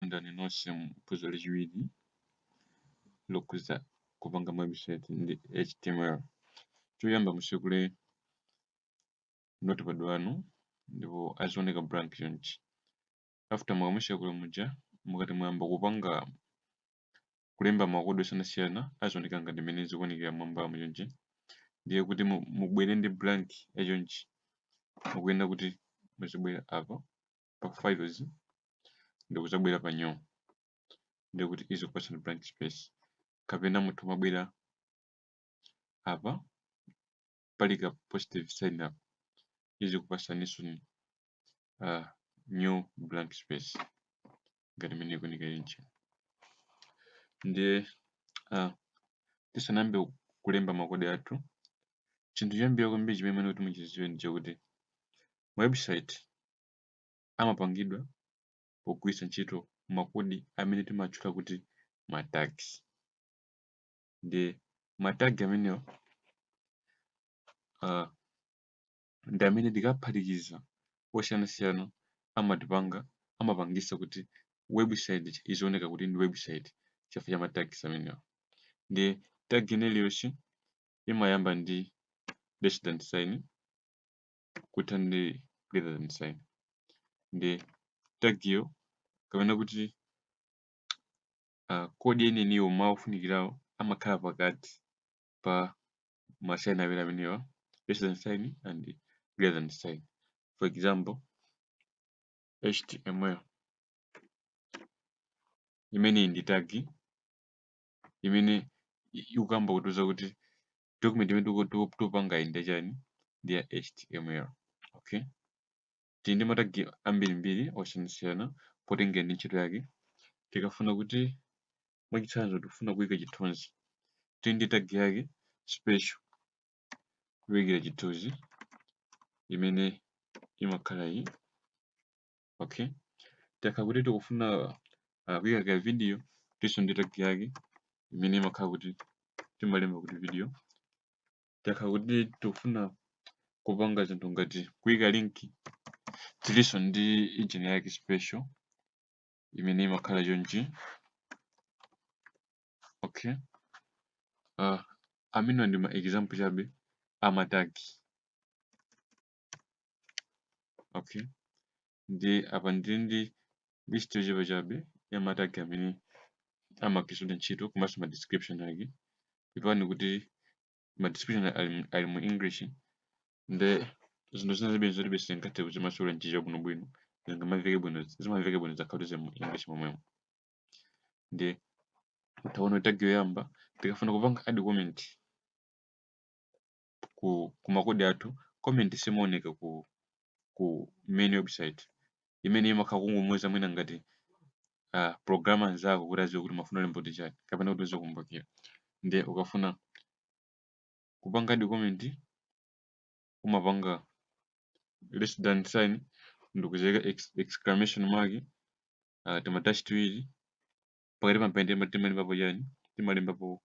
landani nonse mpuzole chiwiri lokuza kupanga website ndi HTML. Choyamba musekule notepad wanu ndipo azioneka blank chonchi. After mwamusekule muja mukati mwamba kupanga kulemba makodi osiyanasiyana azioneka ngati mmene zikuonekera mwambamo chonchi. Ndiye kuti mubwere ndi blank chonchi mukuyenda kuti muzibwera apa pa files ndi kuzabwera pa new ndi kuti izokupatsa blank space kapena muthu mabwera apa palika positive sign up izokupatsaninso new blank space ngati mmene ikuonekera chonchi. Ndiye tisanayambe kulemba makodi athu chinthu choyambira kwambiri chimene kuti muchidziwe ndi chakuti website amapangidwa pogwiritsa ntchito makodi amene timatchula kuti ma tags. Ndiye ma tag amenewa ndi amene tikaphatikiza osiyanasiyana amapangisa kuti website izioneka kuti ndi website chifukwa cha ma tags amenewa. Ndiye tag iliyonse imayamba ndi less than sign kutha ndi greater than sign. Ndiye tag iyo kapena kuti kodi yeniyeniyo maufunikirawo amakhala pakati pa ma sign awiri amenewa less than sign and greater than sign. For example, HTML imene ndi tag imene ikukamba kutiuza kuti document imene tikupanga ndi chani ndi ya HTML. Okay, tili ndi matag ambirimbiri osiyanasiyana potengera ndi ntchito yake. Tikafuna kuti mwachitsanzo tikufuna kuyika chithunzi tili ndi tag yake special kuyikira chithunzi imene imakhala iyi. Okay, tikakhala kuti tikufuna kuyika video tilinso ndi tag yake imene imakhala kuti timalemba kuti video. Tikakhala kuti tikufuna kupanga zinthu ngati kuyika link tilinso ndi engine yake special imene imakhala chonchi. Okay, amene ndi ma example chabe ama tag. Okay, ndi apa ndi list yochepa chabe ya ma tag amene amagwiritsidwa ntchito komanso ma description yake. Ipani kuti ma description ali mu English ndi zinthu zina zilibe singathe kuzimasula nchicha bwinobwino zimamveka bwino zakhala mu English momwemo. Ndiye utaona tag yoyamba tikafuna kupanga add comment ku makodi athu. Comment simaoneka ku main website imene imakhala kungomuwuza mwina ngati programmer anzako kuti adziwe kuti mafuna ulemba kuti chani kapena kuti uzokumbukira. Ndiye ukafuna kupanga add comment umapanga less than sign ndikuzeka exclamation mark timadash tiwiri pakati pa timalembapo chani timalembapo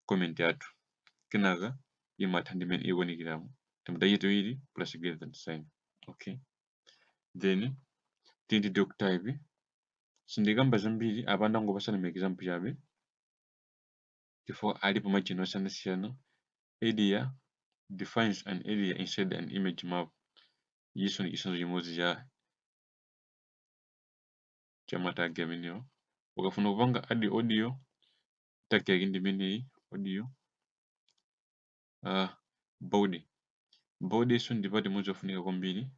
comment yathu kenaka imatha ndi imene ikuonekeramu timadash tiwiri plus greater than sign. Okay, then tili ndi doc type sindikamba zambiri apa ndangopasani ma example chabe chifukwa alipo majina osiyanasiyana. Area defines an area inside an image map. Iso ndi chitsanzo chimodzi cha ma tag amenewa. Ukafuna kupanga add audio tag yake ndi imeneyi audio. Body so ndi part imodzi yofunika kwambiri.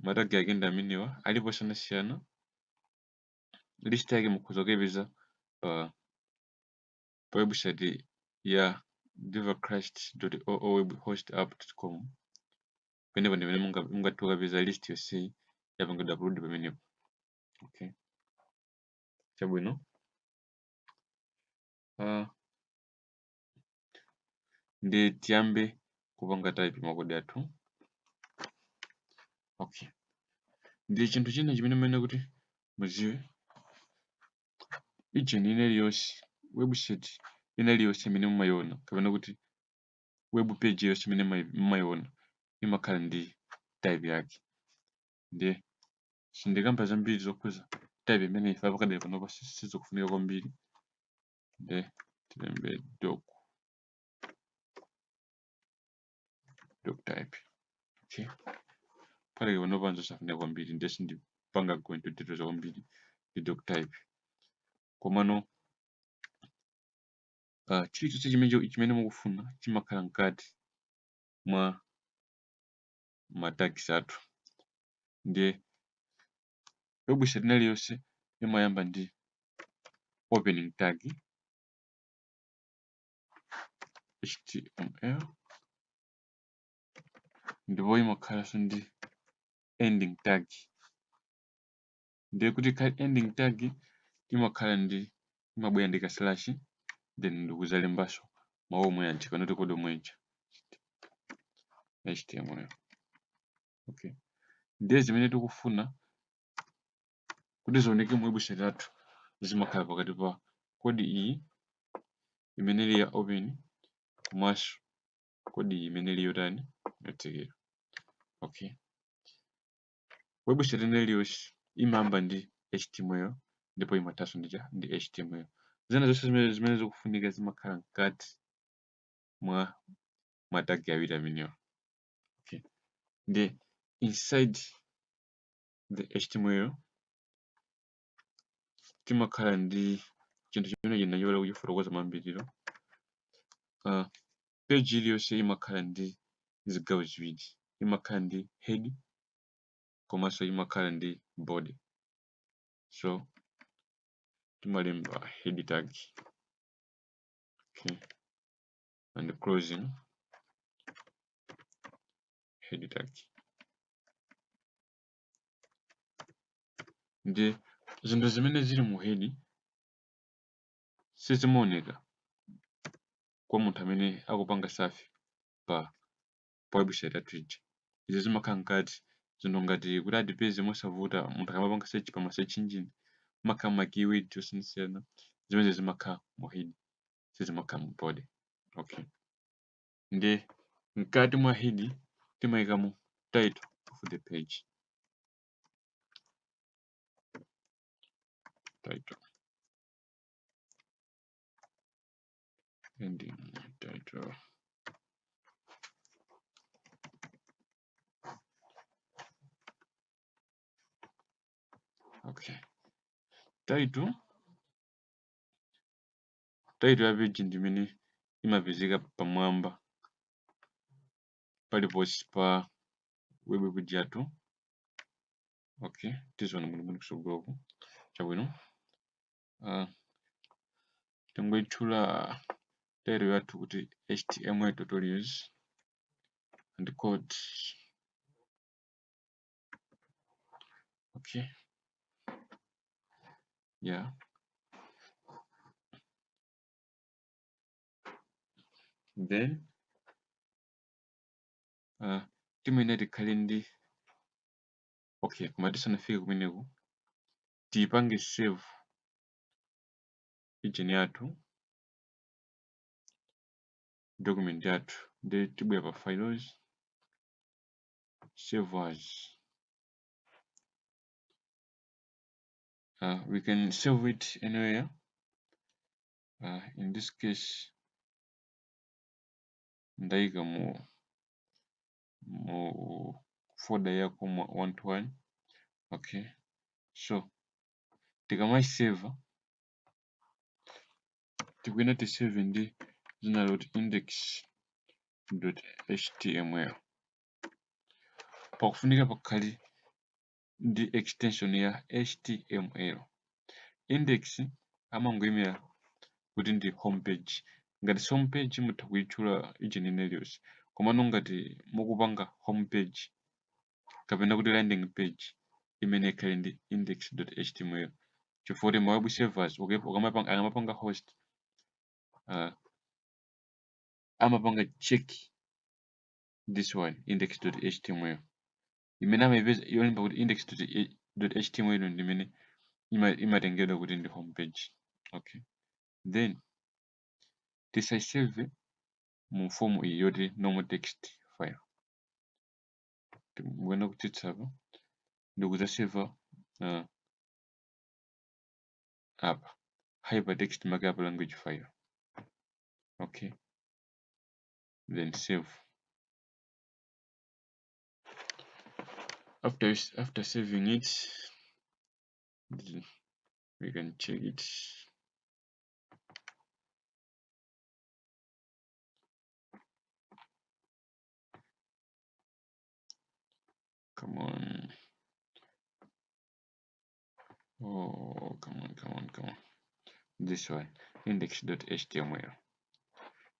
Ma tag yake ndi amenewa alipo osiyanasiyana. List yake mukhoza kuyipeza pa website ya devercrust.oowebhostapp.com. Penepo ndimene mungathe kukapeza list yonse yapangidwa upload pamenepo. Okay, chabwino ndi tiyambe kupanga type makodi athu. Okay, ndi chinthu china chimene kuti muziwe engine iliyonse website iliyonse imene mumayiona kapena kuti web page yonse imene mumayiona imakhala ndi type yake. Ndiye sindikamba zambiri zokhuza type imene ife pakadali panopa sizokufunika kwambiri. Nde tilembe doc type. Okay, pakadali panopa nzosafunika kwambiri nde sindipanga go into details kwambiri ndi doc type. Komano chilichonse chimene mukufuna chimakhala mkati mwa matags athu. Ndiye website iliyonse imayamba ndi opening tag HTML, ndipo imakhalanso ndi ending tag. Ndiye kuti khali ending tag imabwera ndi ka slash then ndikuzalembanso mawu omwe aja kanoti kodi omwe aja HTML. Okay, ndiye zimene tikufuna kuti zioneke mu website yathu zimakhala pakati pa kodi iyi imene ili ya open komanso kodi iyi imene ili yotani yotsekera. Okay, website iliyonse imayamba ndi HTML ndipo imathanso ndi HTML. Zina zonse zimene zikufunika zimakhala mkati mwa matag awiri amenewa. Okay, ndiye inside the HTML timakhala ndi chinthu chimene chinachokera kuchifotokoza mambiriro. Page iliyonse imakhala ndi zigawo ziwiri, imakhala ndi head komanso imakhala ndi body. So timalemba head tag, okay, and closing head tag. Ndiye zinthu zimene zili mu head sizimaoneka kwa munthu amene akupanga surf pa website yathu ija. Izi zimakhala mkati, zinthu ngati kuti adipeze mosavuta munthu akamapanga search pa ma search engine makhala ma keyword osiyanasiyana, zimene zimakhala mu head sizimakhala mu body. Okay, ndiye mkati mwa head timayikamo title of the page, title ending title. Okay, title ya page ndimene imapezeka pamwamba paliponse pa web page yathu. Okay, tiziona bwinobwino kusogoloko chabwino. Tingoyitchula title yathu kuti HTML tutorials and code. Okay, yeah, then timene tikhale ndi okay, koma tisanafike kumeneko tiyipange save page yathu, document yathu. Ndi tibwera pa files, save as. We can save it anywhere. In this case ndayika mu folder yako 1-to-1. Okay, so tikamayiseva tikuyenera tiseve ndi dzina loti index.html. Pakufunika pakhale ndi extension ya HTML. Index amangoyimira kuti ndi homepage. Ngati si homepage mutha kuyitchula ijeni iliyonse, komano ngati mukupanga homepage kapena kuti landing page imene ikhale ndi index.html. Chifukwa ma web servers akamapanga host amapanga check this one index.html imene amayipeza yolemba kuti index.html ndimene imatengedwa kuti ndi homepage. Okay, then tisayiseve mu form iyi yoti normal text file. Ndikuyenera kutsitsapa ndikuzaseva apa hypertext markup language file. Okay, then save. After saving it, we can check it. Come on. Oh, come on. This one, index.html.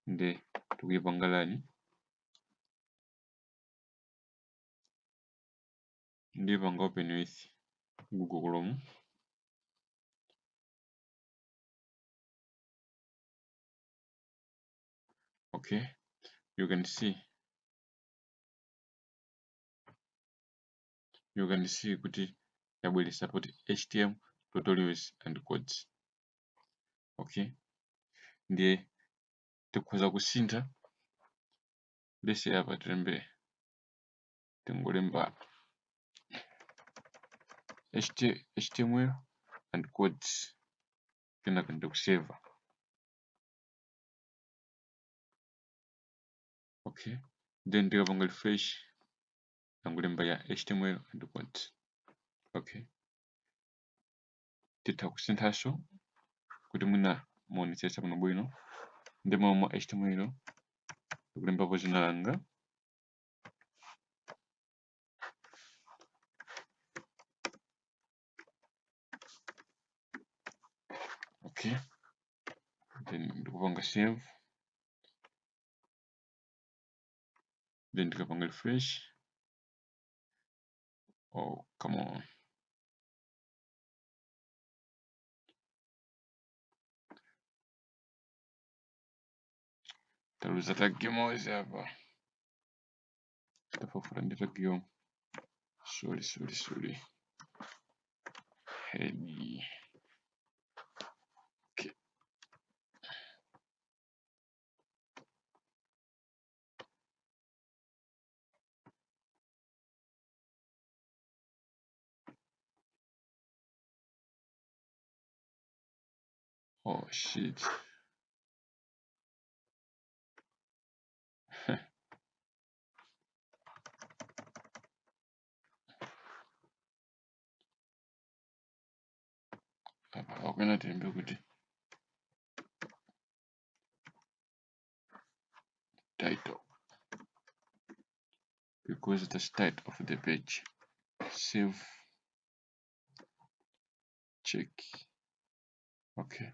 Nde tukipangalani ndipanga open with Google Chrome. Okay, you can see kuti yabwere support HTML tutorials and codes. Okay, ndiye tikhoza kusintha. Let's say apa tilembe tingolemba HTML and codes, kenaka ndikusave. Okay, then tikapanga refresh tangolemba ya HTML and codes. Okay, titha kusinthaso kuti mwina muonetsetsa kuno bwino. Ndi momwe HTML tikulembapo dzina langa. Okay, then ndikupanga save, then tikapanga refresh. Oh, come on. Taluza tagimo izi apa. Tafufura ndi tagimo. Sorry. Heavy. Okay. Oh shit. How can I tell you title? Because it's the start of the page. Save. Check. Okay.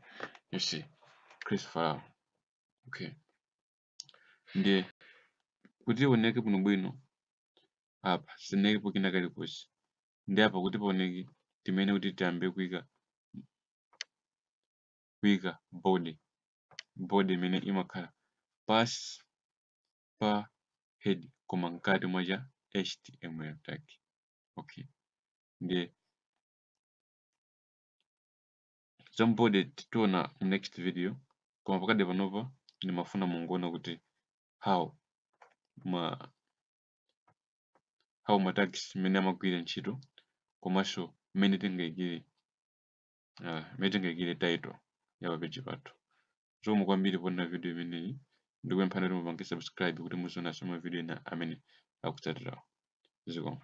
You see. Create file. Okay. Ndiye kuti oneke kuno bwino apa sinekepo kina kalikonse. Ndi apa kuti paoneke timene kuti tiyambe kuyika body imene imakhala pass pa head koma mkati mwa cha HTML tag. Okay, ndiye zambody titiona mu next video, koma pakade panopa ndimafuna mungoona kuti how ma tags mmene amagwira ntchito, komanso mmene tingayikire title ya papeji pathu. Zomwe kwambiri pona video imeneyi, ndikupemphani kuti mupange subscribe kuti muzoonanso ma video ena amene akutsatirawo. Zikomo.